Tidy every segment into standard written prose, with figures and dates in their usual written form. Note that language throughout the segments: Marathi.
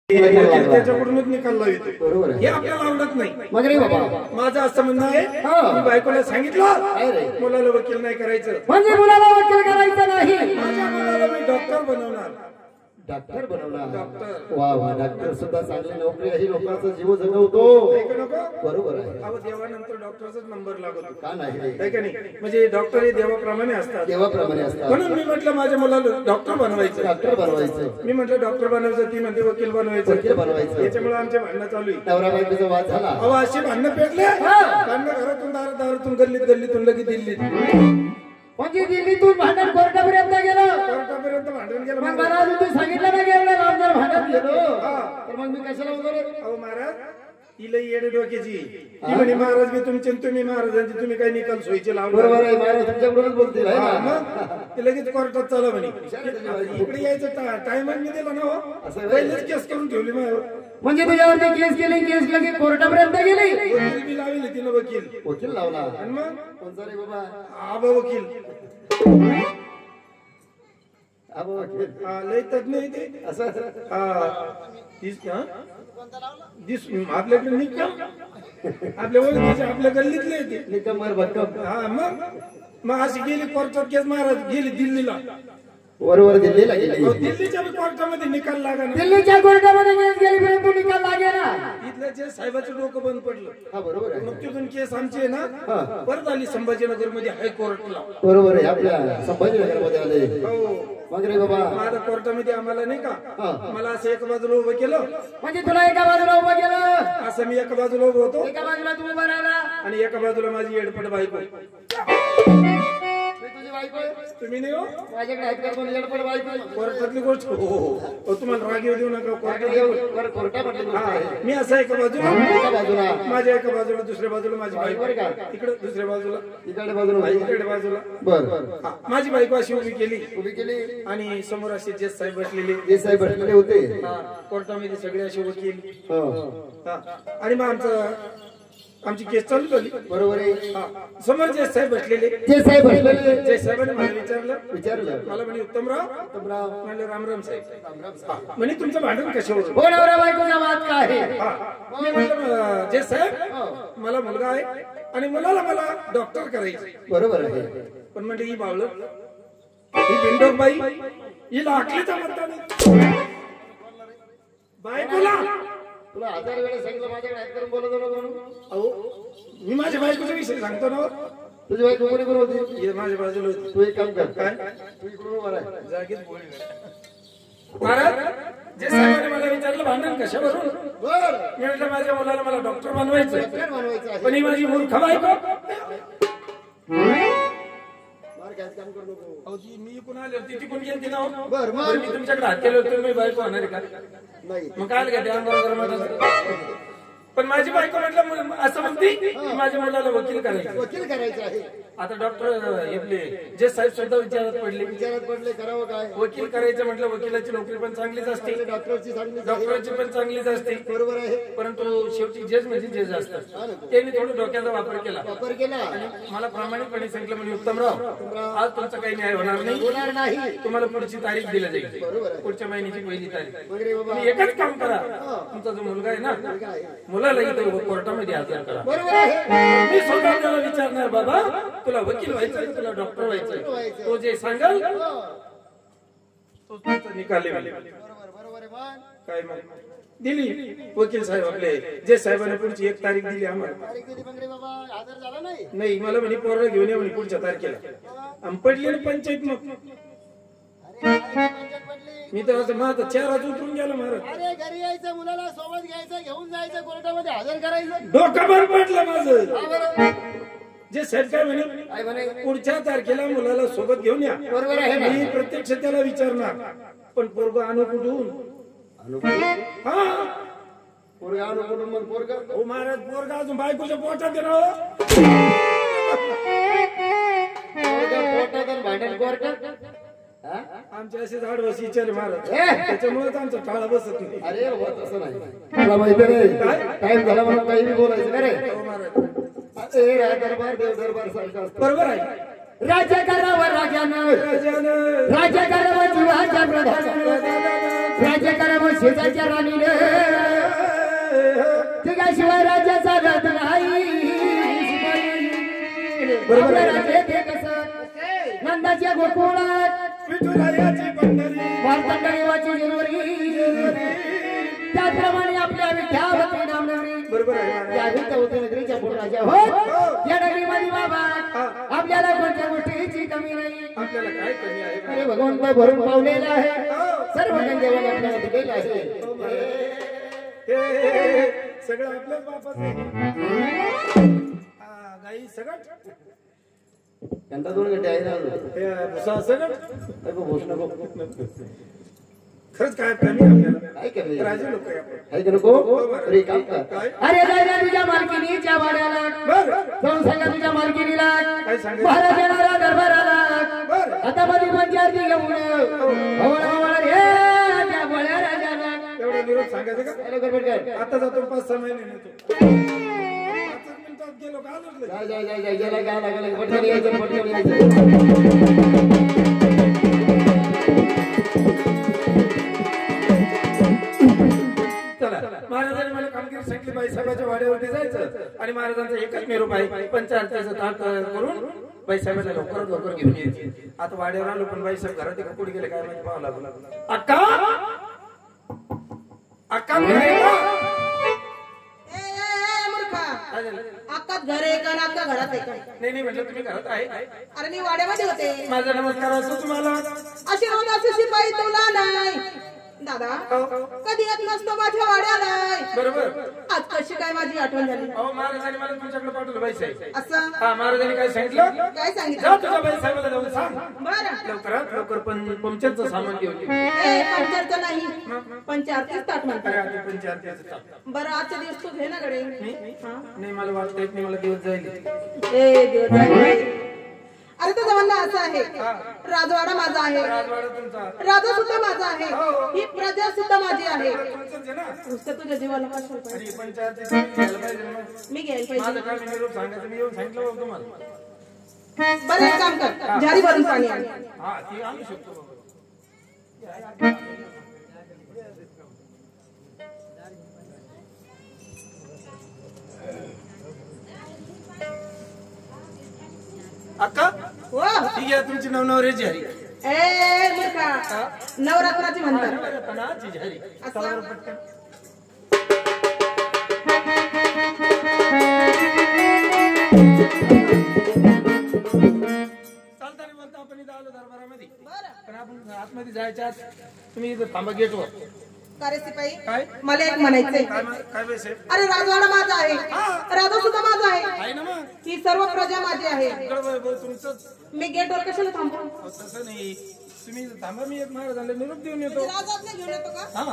त्याच्याकडूनच निकाल लावतो. बरोबर हे आपल्याला आवडत नाही. मग रे बाबा माझं असं म्हणणं आहे, मी बायकोला सांगितलं मुलाला वकील नाही करायचं. म्हणजे मुलाला वकील करायचं नाही, माझ्या मुलाला मी डॉक्टर बनवणार. डॉक्टर बनवणार. डॉक्टर वा वा, डॉक्टर सुद्धा चांगली नोकरी आहे, लोकांचा जीव जगवतो. बरोबर आहे. अहो देवानंतर डॉक्टरचाच नंबर लागतो का नाही का नाही. म्हणजे डॉक्टर हे देवाप्रमाणे असतात, देवाप्रमाणे असतात. म्हणून मी म्हटलं माझ्या मुलाला डॉक्टर बनवायचं. डॉक्टर बनवायचं. मी म्हटलं डॉक्टर बनवायचं, ती म्हणते वकील बनवायचं. वकील बनवायचं. याच्यामुळे आमचे भांडणं चालू आहे. नवरा बायकोचा वाद झाला. अहो असे भांडणं पेटले, भांडणं घरातून दारातून गल्लीतून लगेच दिल्लीत. म्हणजे दिल्लीतून भांडण कोर्टापर्यंत गेलं. कोर्टापर्यंत भांडण गेलं. मग मला तू सांगितलं ना गेलं रामदार भांडण गेलो, तर मग मी कशाला वगैरे. अहो महाराज तिला येडे डोक्याची ती म्हणे महाराज मी तुमचे तुम्ही महाराजांचे तुम्ही काही निकाल सोयीचे लावले. बरोबर आहे, महाराज तुमच्याकडूनच बोलतील. मग ते लगेच कोर्टात चालू म्हणे. इकडे यायचं टायमच मी दिला ना, हो पहिलेच केस करून ठेवली. म्हणजे तुझ्यावरती केस केली कोर्टापर्यंत गेली. वकील लावली तिनं, वकील लावला. आणि मग कोणता रे बाबा. आबा वकील. लय तज्ञ आहे ते. असं आपल्याकडे निकम आपल्या ओळखीचे आपल्या गल्लीतले ते निकम भक्कम. हा मग अशी गेली कोर्टात केस, महाराज गेली दिल्लीला. बरोबर दिल्लीला गेली. दिल्लीच्या कोर्टामध्ये निकाल लागा. दिल्लीच्या कोर्टामध्ये केस गेली परंतु निकाल लागे ना. तिथल्या जे साहेबाचं डोकं बंद पडलं. हा बरोबर आहे. मग तिथून केस आमची ना परत आली संभाजीनगर मध्ये हायकोर्टला. बरोबर आहे, आपल्या संभाजीनगर मध्ये आले. हो मग रे बाबा माझ्या कोर्टामध्ये आम्हाला नाही का, मला असं एका बाजूला उभं केलं. म्हणजे तुला एका बाजूला उभं केलं, असं मी एका बाजूला उभं होतो. एका बाजूला तू उभा राहिला आणि एका बाजूला माझी येडपट बायको. तुम्ही नाही हो माझ्याकडे आहेत का कोण येडपट बायको. कोर्टातली गोष्ट. हो तुम्हाला राग येऊ देऊ नका. कोर्टामध्ये मी असं एका बाजूला माझ्या एका बाजूला, दुसऱ्या बाजूला माझी बायको. इकडे दुसऱ्या बाजूला, इकडे बाजूला, इकडे बाजूला. बरं माझी बायको अशी उभी केली आणि समोर असे जज साहेब बसलेले होते कोर्टामध्ये, सगळे असे वकील. आणि मग आमची केस चालू झाली. बरोबर आहे. समोर जज साहेब बसलेले. जज साहेबांनी मला विचारलं. मला म्हणे उत्तमराव. म्हणलं रामराम साहेब. म्हणे तुमचं भांडण कशावर. वाद काय. मी म्हणलं जज साहेब मला मुलगा आहे आणि मुलाला मला डॉक्टर करायचं. बरोबर आहे. पण म्हणलं ही बावलं, ही बिंडोक बाई, हिला आखलीचा म्हणता नाही. बायकोला तुला 1000 वेळा सांगितलं माझ्याकडे हात करून बोलत होतो म्हणून. अहो मी माझ्या बायकोचा विषय सांगतो ना. तुझी बायको कोणी कोण होती. माझ्या बाजूला होती. तू एक काम कर, काय तू इकडून उभा राहा, जागेत बोल. महाराज जे साहेबांनी मला विचारलं भांडण कशावरून. मी म्हटलं माझ्या मुलाला मला डॉक्टर बनवायचं. पण ही माझी मूर्ख बायको. मी इकडून आले होती, तिकडून गेली ना. मी तुमच्याकडे हात केलं होतं, मी बायको होणार का. मग काय का त्या अंगावर. पण माझी बायको म्हटलं असं म्हणते माझ्या मुलाला वकील करायचं आहे. आता डॉक्टर आपले जे साहेब सुद्धा विचारात पडले करावं काय. वकील करायचं म्हटलं, वकिलाची नोकरी पण चांगलीच असते, डॉक्टरची पण चांगलीच असते. बरोबर आहे. परंतु शेवटी जज म्हणजे जज असतात. त्यांनी थोडं डोक्याचा वापर केला आणि मला प्रामाणिकपणे सांगितलं म्हणजे उत्तमराव आज तुमचा काही न्याय होणार नाही. तुम्हाला पुढची तारीख दिली जाईल, पुढच्या महिन्याची पहिली तारीख. तुम्ही एकच काम करा, तुमचा जो मुलगा आहे ना मुलाला इथं कोर्टामध्ये हजर करा. मी स्वतः त्याला विचारणार बाबा तुला वकील व्हायचं तुला डॉक्टर व्हायचं, तो जे सांगाल तो निकाल. काय मग दिली वकील साहेब आपले जे साहेबांनी पुढची 1 तारीख दिली आम्हाला. नाही मला म्हणे पोरं घेऊन ये म्हणे पुढच्या तारखेला. पडली ना पंचायत. मग मी तर असं माझा चेहरा उतरून गेला महाराज. अरे घरी यायचं, मुलाला सोबत घ्यायचं, घेऊन जायचं, कोर्टामध्ये हजर करायचं. डोकं बंद पडलं माझं. जे साहेब काय म्हणे पुढच्या तारखेला मुलाला सोबत घेऊन या. बरोबर आहे. मी प्रत्यक्ष त्याला विचारणार पण पोरग आणू कुठून. हा पोरग आणू कुठून. मग पोरग हो महाराज पोरग अजून बायकोच्या पोटात देणार. पोटात भांडण कोर्टात. आमच्या असे झाड बस विचार महाराज, त्याच्यामुळेच आमचा टाळा बसत नाही. अरे तसं नाही, मला माहिती नाही टाइम झाला मला काही बोलायचं का रे. दरबार देव दरबार सारखं. बरोबर आहे. राज्य करावं राजानं, राज्य करावं जीवाच्या प्रधान. राज्य करावं शेजारच्या राणीने त्याशिवाय राज्याचा रथ नाही बरोबर राज्य ते कसं नंदाच्या गोकुळात विठुरायाची पंढरी वार्तांडवाची जेलवरी त्याप्रमाणे आपल्या विद्यावती नामनगरी बरोबर आहे या विद्यावती नगरीच्या पुढे राजा हो या नगरीमध्ये बाबा आपल्याला कोणत्या गोष्टीची कमी नाही आपल्याला काय कमी आहे अरे भगवंत भरून पावलेला आहे सर्व गंगेवाला आपल्याला दिलेला आहे सगळं आपल्याच बापाचं गाई सगळं त्यांचा 2 घंटे आहे ना भुसा सगळं नको भूष नको खरंच काय कमी आपल्याला काय कमी राजे लोक आहे आपण आहे का नको अरे काम कर अरे जायला तुझ्या मालकिनीच्या वाड्याला जाऊन सांगा तुझ्या मालकिनीला महाराज येणारा दरबाराला आता मध्ये पंचायती घेऊन रे त्या बळ्या राजाला एवढा निरोप सांगायचं का आता जातो 5-6 महिने नेतो 5 मिनिटात गेलो का आलोच जाय गेला काय लागलं पटकन यायचं पटकन यायचं महाराजांनी मला कामगिरी सांगितली बाईसाहेबाच्या वाड्यावरती जायचं आणि महाराजांचा एकच निरोप आहे पंचायतीचं ताट करून बाईसाहेबाला लवकर घेऊन यायचे आता वाड्यावर आलो पण बाईसाहेब घरात कुठे गेले काय माहिती पाहावं लागलं अक्का अक्का अक्का घर आहे का अक्का घरात आहे का नाही म्हटलं तुम्ही घरात आहे अरे मी वाड्यामध्ये होते माझा नमस्कार असतो तुम्हाला आशीर्वाद असे शिपाई तुला नाही दादा कधी येत नसतो माझ्या वाड्याला बरोबर आज कशी काय माझी आठवण झाली महाराजांनी मला तुमच्याकडे पाठवलं बाईसाहेब असं हा महाराजांनी काय सांगितलं काय सांगितलं जा तुझ्या बाईसाहेबाला जाऊन सांग बरं लवकर पण पंक्चरचं सामान घेऊन पंचायत नाही पंचायतीच ताट म्हणतात पंचायतीचं बरं आजच्या दिवस तू घे ना गडे नाही मला वाटतं एक नाही मला दिवस जाईल दिवस जाईल अरे तो जमाना असा आहे राजवाडा माझा आहे राजवाडा तुमचा राजा सुद्धा माझा आहे ही प्रजा सुद्धा माझी आहे तुमचंच आहे ना नुसतं तुझ्या जीवाला कशाला पाहिजे आणि पंचायतीचं घ्यायला पाहिजे ना मी घ्यायला माझं पाहिजे काम निरोप सांगायचं मी येऊन सांगितलं होतं तुम्हाला बरं एक काम कर झाडी भरून पाणी आण हा ती आणू शकतो अक्का हो ठीक आहे तुमची नवनवऱ्याची हरी ए मूर्खा नवरात्राची म्हणतात पणाची हरी असं चालताना बोलता आपण इथं आलो दरबारामध्ये पण आपण आतमध्ये जायच्या तुम्ही इथं थांबा गेटवर का रे सिपाई काय मला एक म्हणायचंय काय पैसे अरे राजवाडा माझा आहे राजा सुद्धा माझा आहे आहे ना मग ही सर्व प्रजा माझी आहे तुमचंच मी गेटवर कशाला थांबू तसं नाही तुम्ही इथं थांबा मी एक महाराजांना निरोप देऊन येतो राजाच घेऊन येतो का हा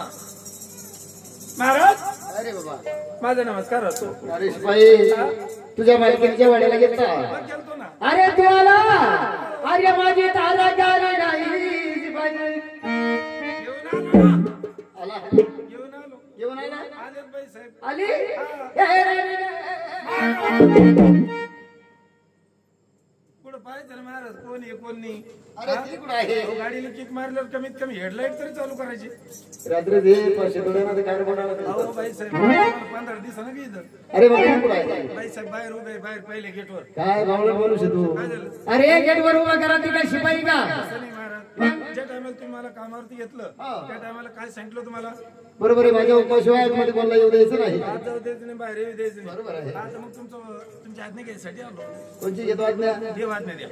महाराज अरे बाबा माझा नमस्कार असतो अरे शिपाई तुझ्या मालकीच्या वाड्याला घेतला गेलतो ना अरे तू आला अरे माझी तारा गाली नाही शिपाई आला घेऊन आलो येऊन आला आले बाईसाहेब आली कुठं पाहायचं ना महाराज कोण आहे कोण नाही अरे ती कुठं आहे गाडीला किक मारल्यावर कमीत कमी हेडलाईट तरी चालू करायची रात्री दे पैसे थोड्या काय बोलायला अहो बाईसाहेब 15 दिवसानं बी इथं अरे बाबा कुठं आहे बाईसाहेब बाहेर उभे बाहेर पहिले गेटवर काय भावलं बोलू शकतो काय झालं अरे गेटवर उभा करा ती काय शिपाई का असं नाही महाराज ज्या टायमाला तुम्ही मला कामावरती घेतलं त्या टायमाला काय सांगितलं तुम्हाला बरोबर आहे माझ्या उपवाशिवाय मध्ये कोणाला येऊ द्यायचं नाही आज जाऊ द्यायचं नाही बाहेर येऊ द्यायचं नाही बरोबर आहे आता मग तुमच्या आज्ञा घ्यायसाठी आलो कोणची घेतो आज्ञा देव आज्ञा द्या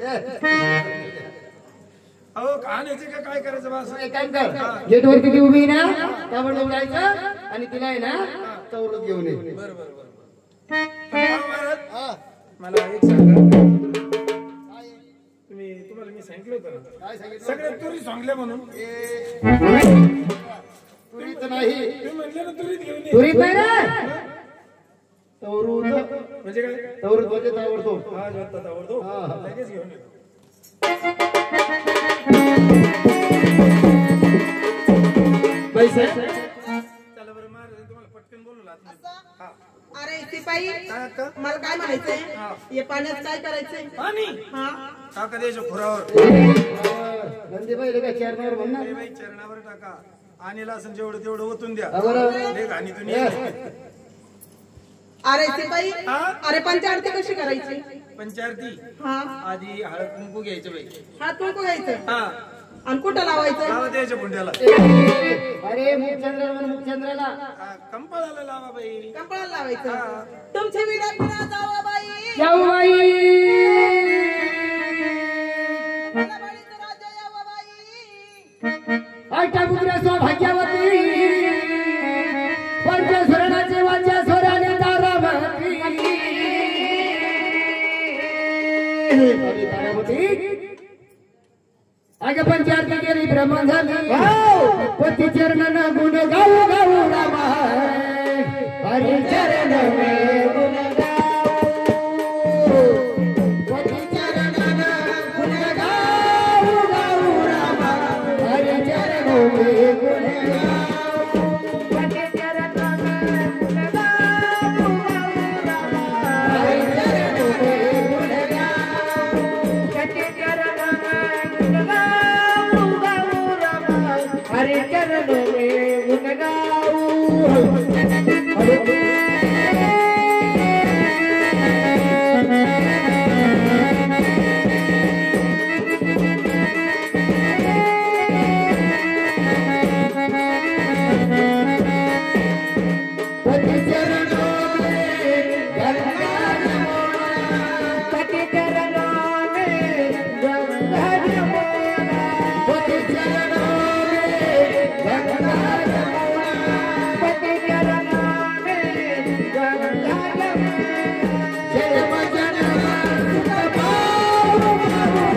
अहो खाण्याचे काय करायचं बा असं एक काम कर गेटवरती ती उभी ना ताबडतोब जायचं आणि तिला आहे ना चौरत घेऊन ये बरं महाराज मला एक सांगा तुम्हाला मी सांगितलं होतं ना काय सांगितलं सगळ्या तुरी सांगल्या म्हणून तुरीत नाही तुम्ही म्हणले ना तुरीत घेऊन ये तुरीत नाही ना तवरूत म्हणजे काय तवरूत म्हणजे ताबडतोब हा जातात आवडतो लगेच घेऊन येतो चला बरं महाराज तुम्हाला पटकन बोलू अरे सिपाई मला काय म्हणायचंय हे पाण्यात काय करायचंय पाणी हा टाका द्यायचं खुरावर नंदी पाहिजे का चेअरमॅन म्हणणार बाई चरणावर टाका आणीला असं जेवढं तेवढं ओतून द्या. लय घाणीतून ये. अरे शिपाई अरे पंचारती कशी करायची? पंचारती हा आधी हळद कुंकू घ्यायचं बाई. हात कुंकू घ्यायचं हा आणि कुठं लावायचं? लावा द्यायच्या बुंड्याला. अरे मुखचंद्राला कंपाळाला लावा बाई. कंपळाला लावायचं. तुमची विनंती जाऊ बाई. जाऊ बाई बाळीचं राज्य यावं बाई. अष्टपुत्र सौभाग्यवती पंचस्वरणाचे वाच्या स्वराने तारावती. अगं पंचारती गेली ब्रह्म झाली पती चरण गुण गाऊ गाऊ रामा हरी चरण गुण गाऊ पती चरण गुण गाऊ गाऊ रामा हरी चरण गुण गाऊ पती चरण गुण गाऊ गाऊ रामा हरी चरण गुण गाऊ पती चरण हरे चरण में गुण गाऊं. पति चरणों में गंगा जमुना पति चरणों में गंगा जमुना पति चरणों गंगा जमुना पति चरणों में गंगा जमुना जन्म जन्म सुख पाऊं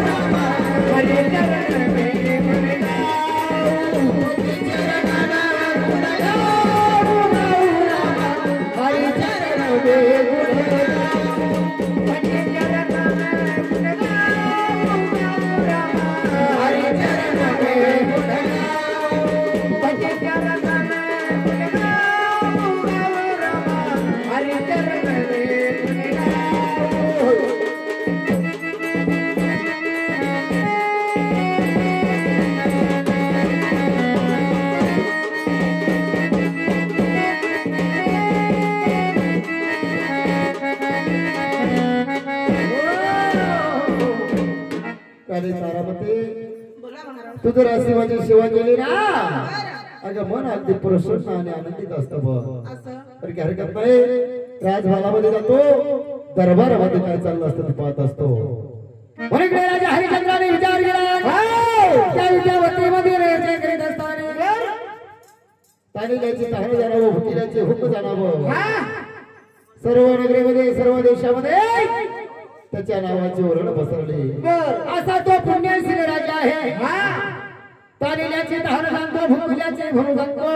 रामा हरे चरण में गुण गाऊं पति चरण गुण गाऊं रामा हरे चरण में गुण गाऊं पति चरण गुण गाऊं रामा हरे चरण में गुण गाऊं पति चरण गुण गाऊं रामा हरे चरण में गुण गाऊं. अरे तारामती बोला महाराज. तू जर अशी माझी सेवा केली ना अगं मन अगदी प्रसन्न आणि आनंदित असतं बघ. असं तर काही हरकत नाही. राजमहालामध्ये जातो दरबारामध्ये काय चाललं असतं ते पाहत असतो. म्हणून इकडे राजा हरिचंद्राने विचार केला त्या विद्यावतीमध्ये रेचे करीत असताना तानिल्याची तहान जाणावं भुकिल्याचे हुक जाणावं सर्व नगरीमध्ये सर्व देशामध्ये त्याच्या नावाची ओरड पसरली. असा तो पुण्यशील राजा आहे. तानिल्याची तहान सांगतो भुकिल्याचे म्हणून सांगतो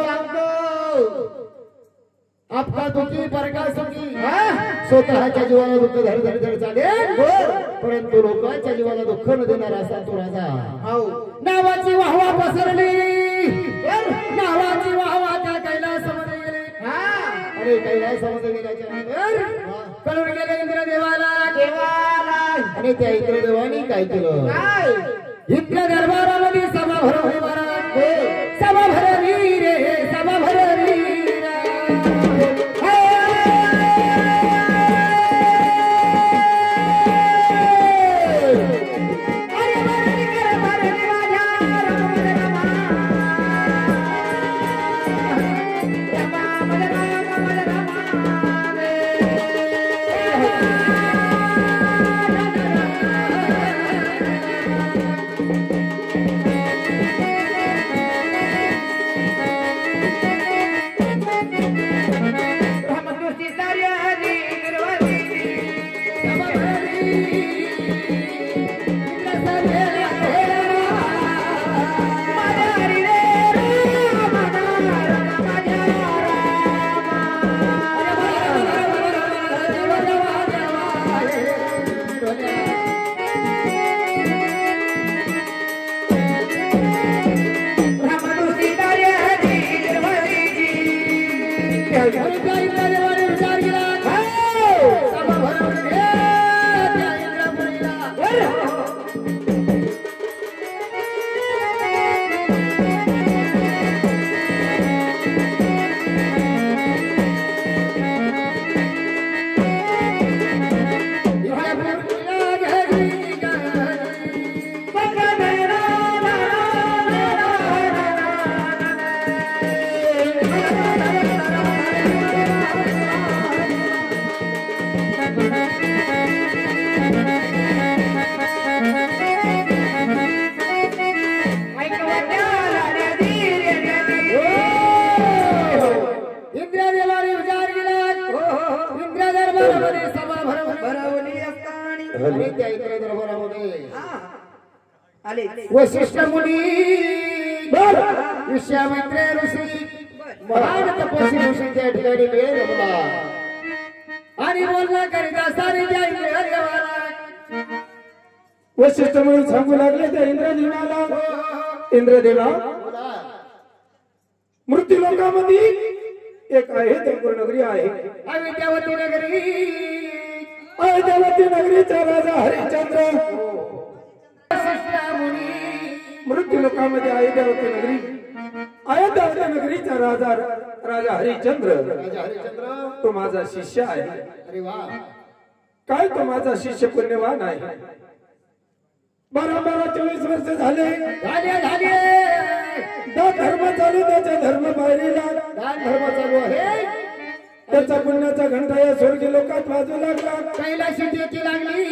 आपका दुखी परका सुखी स्वतःच्या जीवाला दुःख धड धड धड चालेल परंतु लोकांच्या जीवाला दुःख न देणारा असा तो राजा. नावाची वाहवा पसरली नावाची वाहवा त्या कैलासामध्ये गेले. अरे कैलासामध्ये गेल्याच्या नंतर कळून गेले इंद्रदेवाला आणि त्या इंद्रदेवाने काय केलं इथल्या दरबारामध्ये सभा भरवली महाराज. सभा भरली रे सभा भरली झाली. आणि त्या इंद्र दरबारामध्ये आले वशिष्ठ मुनी विश्वामित्र ऋषी महान तपस्वी ऋषी त्या ठिकाणी वेळ रमला आणि बोलला करिता सारे त्या इंद्र देवाला वशिष्ठ म्हणून सांगू लागले त्या इंद्रदेवाला, इंद्रदेवा मृत्यू लोकामध्ये एक आहे देवपूर नगरी आहे, अविद्यावती नगरी. अयोध्यावती नगरीचा राजा हरिश्चंद्र. वशिष्ठ मुनी मृत्यू लोकामध्ये अयोध्यावती नगरी, अयोध्यावती नगरीचा राजा हरिश्चंद्र. राजा हरिश्चंद्र तो माझा शिष्य आहे. अरे वा, काय तो माझा शिष्य पुण्यवान आहे. 12-24 वर्ष झाले झाले धर्म चालू, त्याचा धर्म पायरीला दान धर्म चालू आहे. त्याचा पुण्याचा घंटा या स्वर्गीय लोकात वाजू लागला. कैलाशी त्याची लागली.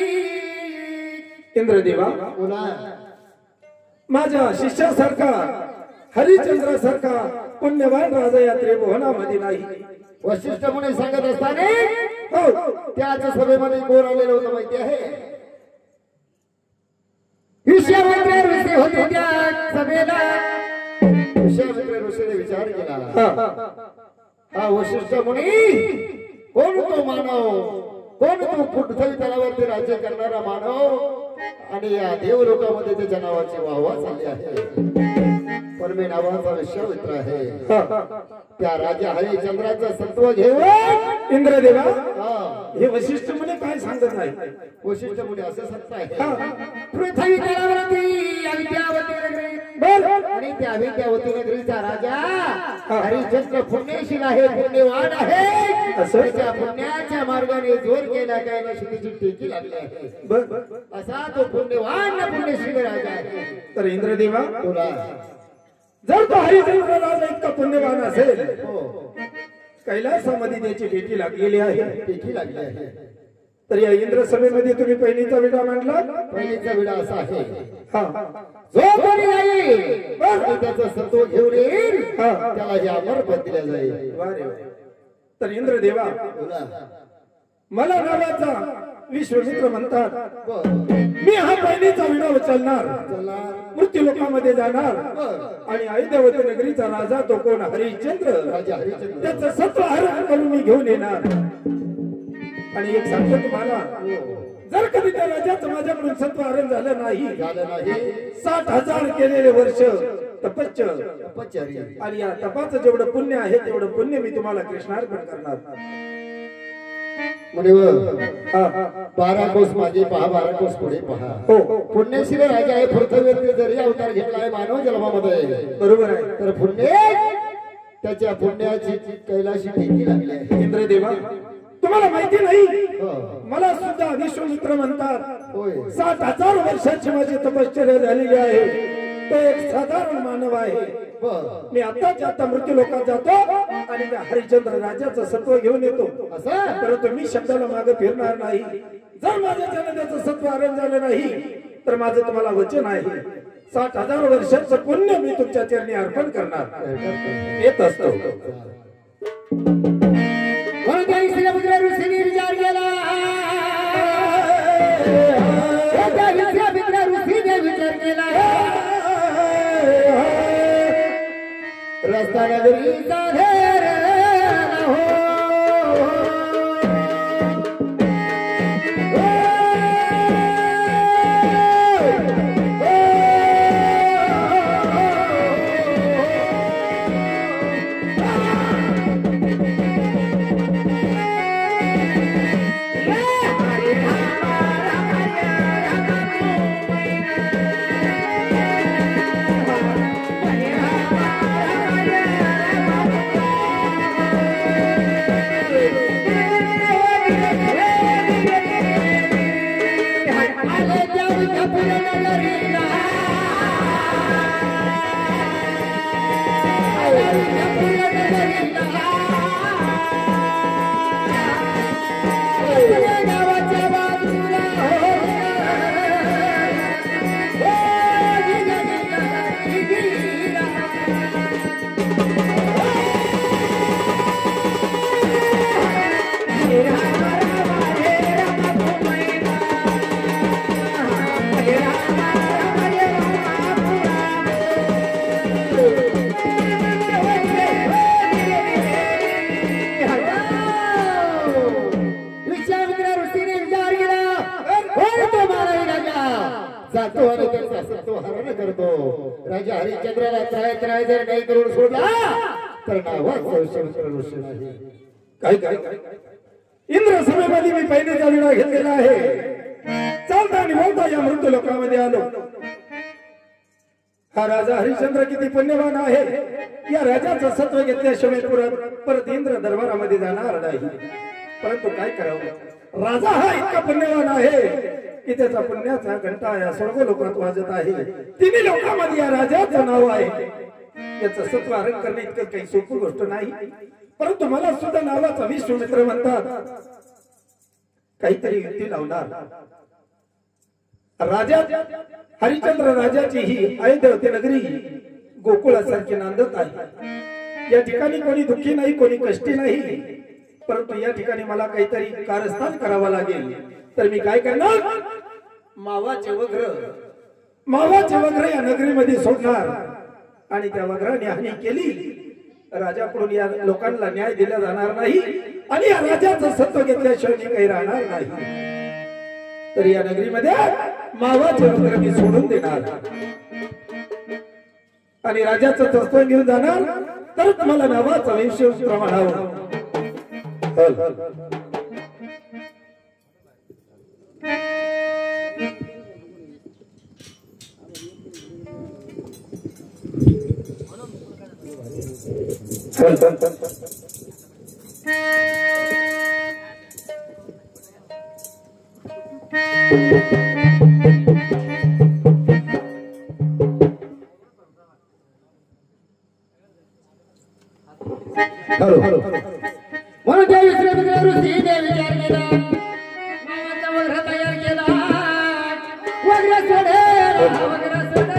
इंद्रदेवा पुन्हा माझ्या शिष्यासारखा हरिश्चंद्रासारखा पुण्यवान राजा या त्रिभुवनामध्ये नाही. वशिष्ठ मुनी सांगत असताना हो, त्याच सभेमध्ये कोण आलेलं होतं माहिती आहे? विश्वामित्र ऋषी होते त्या सभेला. विश्वामित्र ऋषीने विचार केला, हा वशिष्ठ मुनी कोण तो मानव, कोण तो कुठच्याही तलावरती राज्य करणारा मानव आणि या देवलोकामध्ये त्याच्या नावाची वाहवा चालली आहे. परमे नावाचा विश्वामित्र आहे. त्या राजा हरिश्चंद्राचं सत्व घेऊन इंद्रदेवा हे वशिष्ठ मुनी काय सांगत आहे? वशिष्ठ मुनी असं सत्य आहे. पृथ्वी तलावरती अविद्यावती नगरी आणि त्या अविद्यावती नगरीचा राजा हरिश्चंद्र पुण्यशील आहे, पुण्यवान आहे. त्याच्या पुण्याच्या मार्गाने जोर केला काय ना त्याची टेकी लागली आहे. असा तो पुण्यवान पुण्यशील राजा आहे. तर इंद्रदेवा बोला, जर तो हरिश्चंद्र राजा इतका पुण्यवान असेल, कैलासामध्ये त्याची भेटी लागलेली आहे, टेकी लागली आहे. तर या इंद्र सभेमध्ये तुम्ही पहिलीचा विडा मांडला. पहिलीचा विडा असा आहे, जो कोणी येईल आणि त्याचं सत्व घेऊन येईल त्याला हे अमर पद दिल्या जाईल. तर इंद्रदेवा मला नावाचा विश्वमित्र म्हणतात. मी हा पहिलीचा विडा उचलणार, मृत्यू लोकामध्ये जाणार आणि अयोध्यावती नगरीचा राजा तो कोण हरिश्चंद्र, त्याचं सत्व हरण करून मी घेऊन येणार. आणि एक सांगतो तुम्हाला, जर कधी त्या राजाचं माझ्याकडून सत्व हरण झालं नाही, 60,000 केलेले वर्ष तपश्चर्या आणि या तपाचं जेवढं पुण्य आहे तेवढं पुण्य मी तुम्हाला कृष्णार्पण करणार. म्हणजे 12 कोस मागे पहा, 12 कोस पुढे पहा. पुण्यशील राजा आहे. पृथ्वीवरती जरी अवतार घेतला आहे मानव जन्मामध्ये, बरोबर आहे, तर पुण्य त्याच्या पुण्याची कैलाशी टेकी लागली आहे. इंद्रदेवा तुम्हाला माहिती नाही, मला सुद्धा विश्वमित्र म्हणतात. 60,000 वर्षाची माझी तपश्चर्या झालेली आहे. तो एक साधारण मानव आहे. मी आता मृत्यू लोकात जातो आणि त्या हरिश्चंद्र राजाचं सत्व घेऊन येतो. परंतु मी शब्दाला मागे फिरणार नाही. जर माझ्या त्याचं सत्व हरण झालं नाही तर माझं तुम्हाला वचन आहे, 60,000 वर्षाचं पुण्य मी तुमच्या चरणी अर्पण करणार. येत असतो. ऋषीने विचार केला, ऋषीने विचार केला, रस्ता नगरीचा घेर राजा हरिश्चंद्राला त्राय जर नाही करून सोडला तर नावाचा विषय नाही. काय काय इंद्र सभेमध्ये मी पहिल्यांदा विडा घेतलेला आहे. चालता आणि बोलता या मृत्यू लोकांमध्ये आलो. हा राजा हरिश्चंद्र किती पुण्यवान आहे. या राजाचं सत्व घेतल्याशिवाय परत इंद्र दरबारामध्ये जाणार नाही. परंतु काय करावं, राजा हा इतका पुण्यवान आहे की त्याचा पुण्याचा घंटा या सर्व लोकात वाजत आहे. तिन्ही लोकांमध्ये या राजाचं नाव आहे. याचं सत्व हरण करणे इतकं काही सोपी गोष्ट नाही. परंतु मला सुद्धा नावाचा विश्वमित्र म्हणतात. काहीतरी युक्ती लावणार. राजा हरिश्चंद्र राजाची ही अयोध्या नगरी गोकुळासारखी नांदत आहे. या ठिकाणी कोणी दुःखी नाही, कोणी कष्टी नाही. परंतु या ठिकाणी मला काहीतरी कारस्थान करावं लागेल. तर मी काय करणार, मावाचे वग्र या नगरीमध्ये सोडणार आणि त्या वग्राने हानी केली. राजाकडून या लोकांना न्याय दिला जाणार नाही आणि या राजाचं सत्व घेतल्याशिवाय मी काही राहणार नाही. तर या नगरीमध्ये मावाचे वग्र मी सोडून देणार आणि राजाचं तत्व घेऊन जाणार. तर तुम्हाला नावाचा विषय प्रमाणावर म्हणून त्या विश्वमित्र ऋषीने विचार केला. मावाचा वग्र तयार केला. वग्र सोडेल, वग्र सोडेल.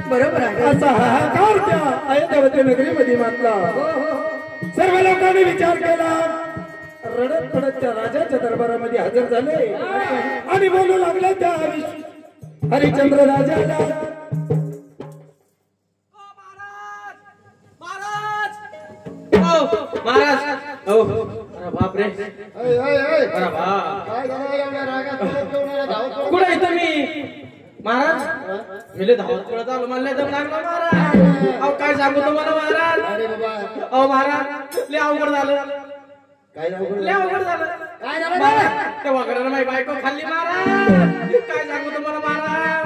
बरोबर आहे. असा हाहाकार त्या अयोध्या नगरीमध्ये मातला. सर्व लोकांनी विचार केला. रडत पडत त्या राजाच्या दरबारामध्ये हजर झाले आणि बोलू लागले त्या हरिश्चंद्र राजाला. बापरे, कुठे तुम्ही महाराज? मी धावत पडत आलो, मला दम लागला महाराज. अहो काय सांगू तुम्हाला महाराज. अहो महाराज लय अवघड झालं. लय अवघड झालं. काय झालं महाराज त्या वगैरे माझी बायको खाल्ली महाराज. काय सांगू तुम्हाला महाराज.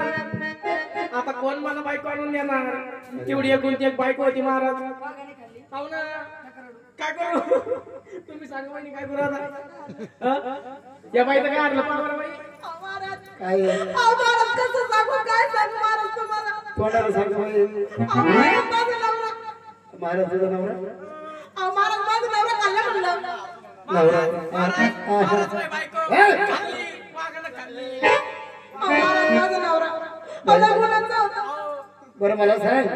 आता कोण मला बायको आणून देणार? तेवढी कोणती एक बायको होती महाराज. हो ना, काय करू तुम्ही सांगा म्हणजे काय करू आता. या बाईचं काय आणलं पावर बाई. काय कसं सांगू, काय सांगू महाराज तुम्हाला. कोणाला सांगतो माझा नवरा. महाराज तुझा नवरा. महाराज माझा नवरा खाल्ला म्हणलं. नवरा महाराज माझा नवरा मला मुलांचा होता. बरं मला सांग,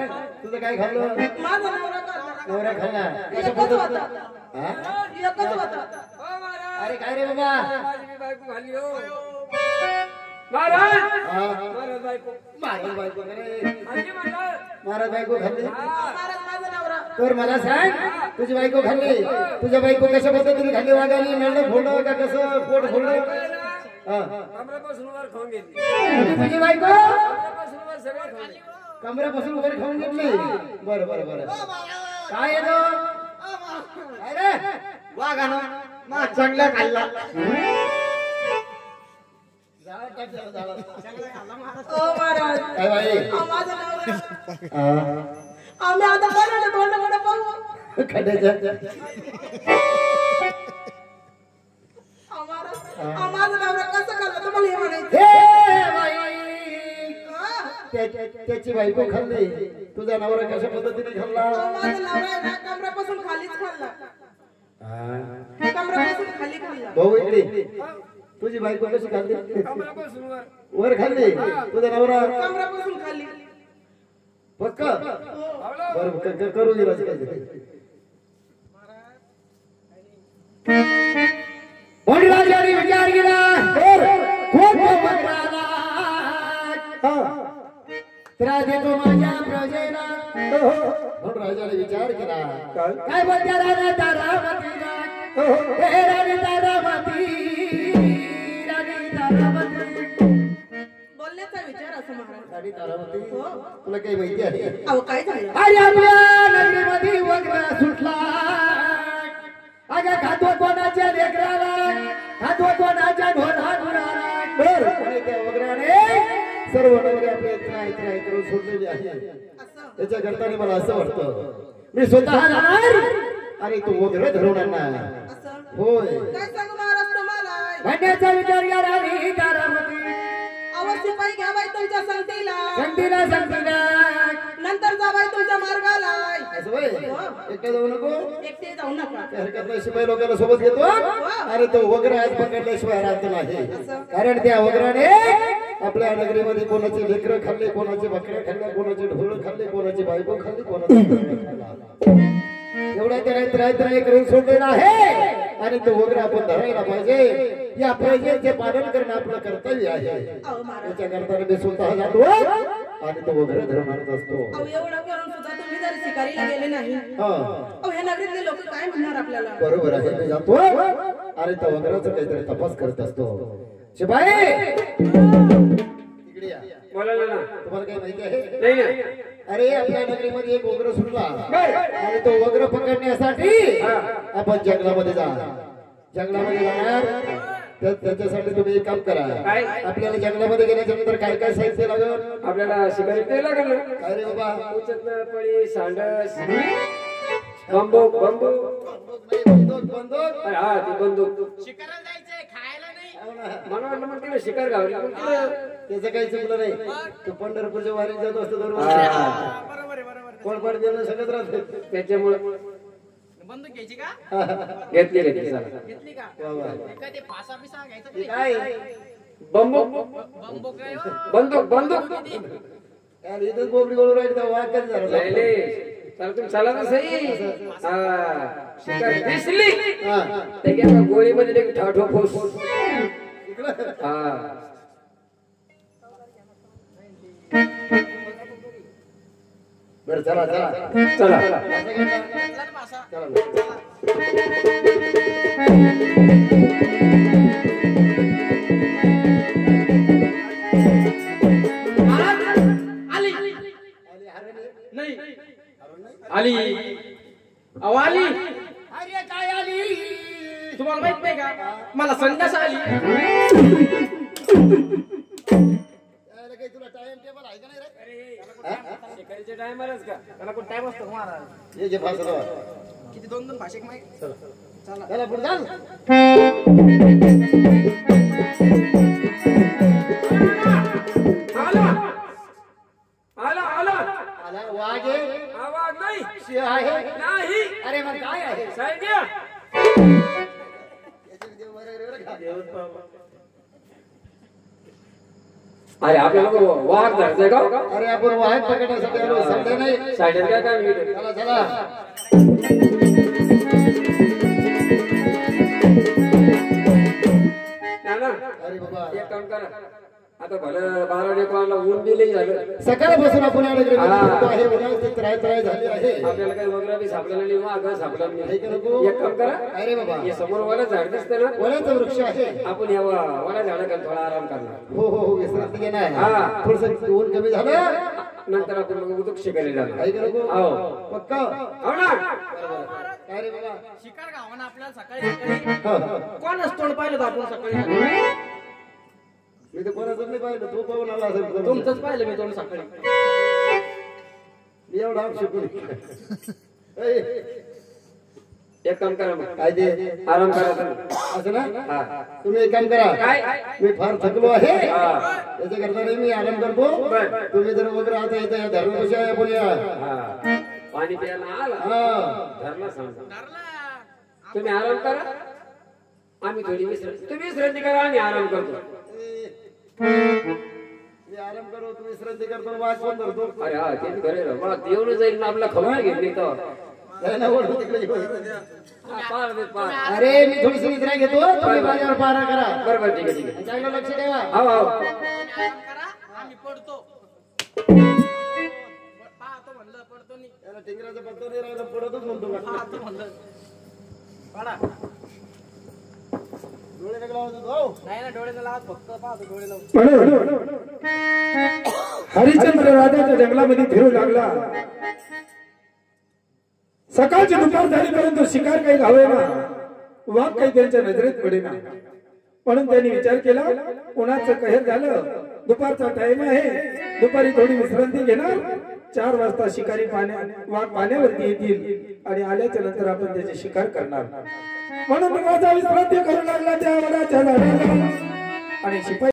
तुझं काय खाल्लं? माझा नवरा खाल्ला. नवरा खाल्ला. एकच होता. एकच होता. अरे काय रे बाबा, महाराज हा महाराज बायको महाराज बायको रे आजी म्हणलं महाराज बायको खाल्ली महाराज माझा नवरा तर मला सांग तुझी बायको खाल्ली तुझ्या बायको कशा पद्धतीने खाल्ली वागाली नळ फोडलं का कसं पोट फोडलं हा कमरापासून वर खाऊन घेतली तुझी बायको कमरापासून वर सगळं खाऊन घेतली. कमरापासून वर खाऊन घेतली बरं बरं बरं काय येतो अरे वाघानं ना चांगला खाल्ला ओ महाराज काय बाई माझा नवरा हा आम्ही आता कोणाला तोंड पाहू खड्याच्या माझा नवरा कसं खाल्ला तुम्हाला हे म्हणायचं हे बाई त्याची बायको खाल्ली तुझा नवरा कशा पद्धतीने खाल्ला माझा नवरा ना कमरापासून खालीच खाल्ला कमरापासून खाली खाल्ला भाऊ इकडे तुझी बायको कशी खाल्ली कमरापासून वर वर खाल्ली तुझा नवरा कमरापासून खाली पक्क बरं करू दिला राजाने विचार केला खूप मगराला त्रास देतो माझ्या प्रजेला राजाने विचार केला काय बोलत्या राणा तारामतीला हे राणी तारामती राणी तारामती बोलण्याचा विचार असं महाराज राणी तारामती तुला काही माहिती आहे अहो काय झालं अरे आपल्या नगरीमध्ये वग्र सुटला अगं खातो कोणाच्या लेकराला खातो कोणाच्या ढोराला आणि त्या वगराने सर्व नगरी आपल्या इत्राय करून सोडलेली आहे त्याच्या करताना मला असं वाटतं मी स्वतः जाणार आणि तू वगैरे धरून आणणार असं होय काय सांगू महाराज तुम्हाला भांड्याचा विचार या राणी तारामती अवश्य पाय घ्या बाई तुमच्या संगतीला संगतीला नंतर जा बाई तुमच्या मार्गाला असं होय एकटे जाऊ नको एकटे जाऊ नका हरकत नाही शिपाई लोकांना सोबत घेतो अरे तो वगैरे आज पकडल्याशिवाय राहत नाही कारण त्या वगराने आपल्या नगरीमध्ये कोणाचे लेकरं खाल्ले कोणाचे बकऱ्या खाल्ल्या कोणाचे ढोरं खाल्ले कोणाची बायको खाल्ली कोणाचे एवढा त्याने करून सोडलेला आहे आणि तो वगैरे आपण धरायला पाहिजे या प्रजेचे पालन करणं आपलं कर्तव्य आहे त्याच्या करताना मी स्वतः जातो आणि तो वगैरे धरून आणत असतो अहो एवढं करून सुद्धा तुम्ही जर शिकारीला गेले नाही अहो या नगरीतले लोक काय म्हणणार आपल्याला बरोबर आहे मी जातो आणि तो वगैरेचा काहीतरी तपास करत असतो शिपाई इकडे या बोलायला ना तुम्हाला काही माहिती आहे नाही नाही अरे आपल्या नगरीमध्ये एक वग्र सुटला आणि तो वग्र पकडण्यासाठी आपण जंगलामध्ये जंगलामध्ये जाणार त्याच्यासाठी तुम्ही एक काम करा आपल्याला जंगलामध्ये गेल्याच्या नंतर काय काय साहित्य लागेल आपल्याला शिकारी ते लागेल ना काय रे बाबा उचलणं पळी सांडस बंदूक बंदूक हा ती बंदूक शिकारायला जायचंय खायला नाही मला वाटलं मग तिला शिकार घावली मग तिला त्याचं काही चुकलं नाही तो पंढरपूरच्या वारीत जात असतो दररोज बरोबर आहे बरोबर कोळपाट देणं सगळं राहते त्याच्यामुळे बंदूक घ्यायची का घेतली चला घेतली का बाबा काय ते फासा बिसा घ्यायचं काय बंदूक बंबूक काय हो? बंदूक यार इथंच बोबडी गोळू राहिली तर वाद कधी झाला चला तुम्ही चला तर सही हा शिकारी दिसली हा त्याच्या गोळीमध्ये एक ठाठो फोस हा बरं चला चला चला घेतला ना फासा चला आली नाही आली अहो आली अरे काय आली तुम्हाला माहित नाही का मला संडास आली काही तुला टाइम टेबल आहे का नाही रे शिकारीच्या टायमालाच का त्याला कोण टाइम असतो महाराज ये जे फासला किती दोन दोन भाषिक माहिती चला पुढे जा आला आला वाघ आहे आवाज नाही सिंह आहे नाही अरे मग काय आहे साहेब अरे आपल्याला वाघ धरतोय का अरे आपण वाघ पकडण्यासाठी आलो संडे नाही साईडर काय काय मिळत चला चला ना अरे बाबा एक काम करा आता झालं 12 कोणाला ऊन बिलही झालं सकाळपासून आपण आहे त्राय झाली आहे आपल्याला काही वगैरे बी सापडलं नाही मागं सापडलं नाही एक काम करा अरे बाबा हे समोर वाला झाड दिसतं ना वडाचा वृक्ष आहे आपण या वाला झाडाखाली थोडा आराम करणार हो हो विश्रांती घेणार हा थोडस ऊन कमी झालं नंतर आपण मग उदक शिकायला जाणार काय करू हो पक्का हो ना काय रे बाबा शिकार गावा ना आपल्याला सकाळी कोण असतो पाहिलं होतं आपण सकाळी मी तर कोणाचं नाही पाहिलं तो पाहून आला असेल तुमचंच पाहिलं मी तोंड सकाळी मी एवढा शिकून एक काम करा मग काय ते आराम करा तुम्ही. असं ना हा तुम्ही एक काम करा काय मी फार थकलो आहे हा. त्याच्याकरता नाही मी आराम करतो बरं. तुम्ही जर वगैरे आता येतं या धर्मकशा आहे आपण या हा पाणी प्यायला आला हा धरला सांगा तुम्ही आराम करा आम्ही थोडी विश्रांती तुम्ही विश्रांती करा आम्ही आराम करतो मी आराम करतो तुम्ही विश्रांती करतो वाच पण धरतो अरे हा ते घरे मला देऊन जाईल ना आपला खबर घेत नाही तर काय ना ओढतो तिकडे येऊन. पार दे पार अरे मी थोडीशी निद्रा घेतो तुम्ही माझ्यावर पारा करा बरोबर ठीक आहे ठीक आहे चांगलं लक्ष ठेवा हो हो आम्ही पडतो पाहतो म्हणलं पडतो नाही त्याला टिंगराचा पत्ता नाही राहिला पडतच म्हणतो का पाहतो म्हणलं पडा डोळे नका लावत जाऊ. नाही ना डोळे लावत फक्त पाहतो डोळे लावून हरिश्चंद्र राजाच्या जंगलामध्ये फिरू लागला सकाळची दुपार झाली परंतु शिकार काही घावे ना वाघ काही त्यांच्या नजरेत पडेना म्हणून त्यांनी विचार केला उन्हाचं कहर झालं दुपारचा टाइम आहे दुपारी थोडी विश्रांती घेणार 4 वाजता शिकारी वाघ पाण्यावरती येतील आणि आल्याच्या नंतर आपण त्याची शिकार करणार म्हणून माझा विश्रांती करू लागला त्या वडाच्या झाडाला आणि शिपाई